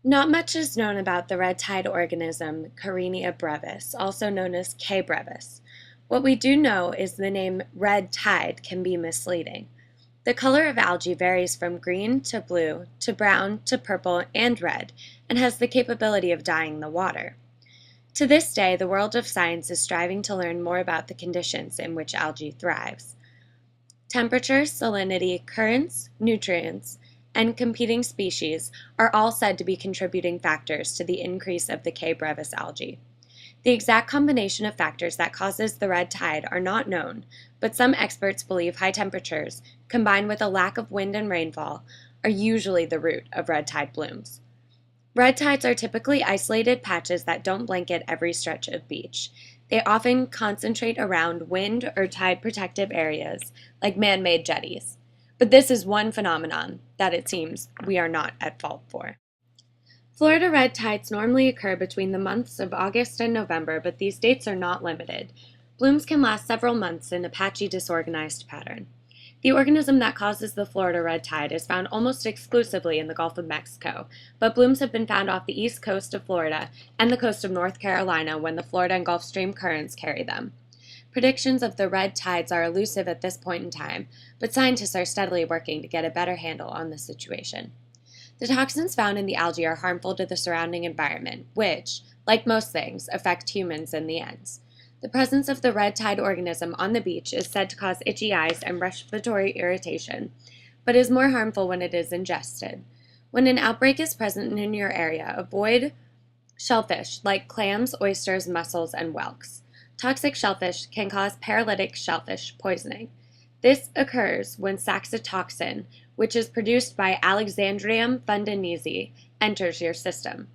Not much is known about the red tide organism Carenia brevis, also known as K. brevis. What we do know is the name red tide can be misleading. The color of algae varies from green to blue to brown to purple and red and has the capability of dyeing the water. To this day, the world of science is striving to learn more about the conditions in which algae thrives. Temperature, salinity, currents, nutrients, and competing species are all said to be contributing factors to the increase of the K. brevis algae. The exact combination of factors that causes the red tide are not known, but some experts believe high temperatures, combined with a lack of wind and rainfall, are usually the root of red tide blooms. Red tides are typically isolated patches that don't blanket every stretch of beach. They often concentrate around wind or tide protective areas, like man-made jetties. But this is one phenomenon that it seems we are not at fault for. Florida red tides normally occur between the months of August and November, but these dates are not limited. Blooms can last several months in a patchy, disorganized pattern. The organism that causes the Florida red tide is found almost exclusively in the Gulf of Mexico, but blooms have been found off the east coast of Florida and the coast of North Carolina when the Florida and Gulf Stream currents carry them. Predictions of the red tides are elusive at this point in time, but scientists are steadily working to get a better handle on the situation. The toxins found in the algae are harmful to the surrounding environment, which, like most things, affect humans in the end. The presence of the red tide organism on the beach is said to cause itchy eyes and respiratory irritation, but is more harmful when it is ingested. When an outbreak is present in your area, avoid shellfish like clams, oysters, mussels, and whelks. Toxic shellfish can cause paralytic shellfish poisoning. This occurs when saxitoxin, which is produced by Alexandrium fundanese, enters your system.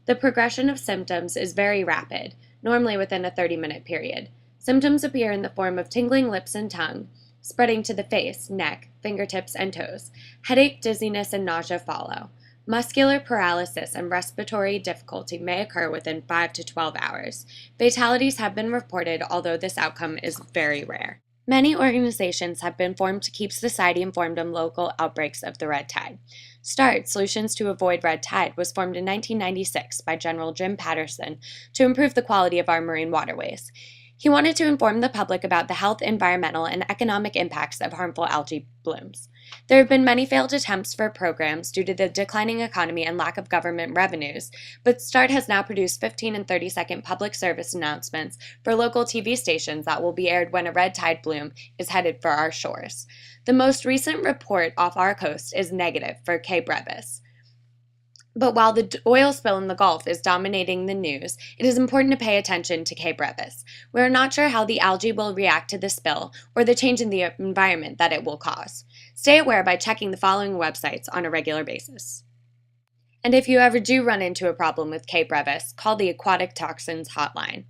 The progression of symptoms is very rapid, normally within a 30-minute period. Symptoms appear in the form of tingling lips and tongue, spreading to the face, neck, fingertips, and toes. Headache, dizziness, and nausea follow. Muscular paralysis and respiratory difficulty may occur within 5 to 12 hours. Fatalities have been reported, although this outcome is very rare. Many organizations have been formed to keep society informed on local outbreaks of the red tide. START, Solutions to Avoid Red Tide, was formed in 1996 by General Jim Patterson to improve the quality of our marine waterways. He wanted to inform the public about the health, environmental, and economic impacts of harmful algae blooms. There have been many failed attempts for programs due to the declining economy and lack of government revenues, but START has now produced 15 and 30-second public service announcements for local TV stations that will be aired when a red tide bloom is headed for our shores. The most recent report off our coast is negative for K. brevis. But while the oil spill in the Gulf is dominating the news, it is important to pay attention to K. brevis. We are not sure how the algae will react to the spill or the change in the environment that it will cause. Stay aware by checking the following websites on a regular basis. And if you ever do run into a problem with K. brevis, call the Aquatic Toxins Hotline.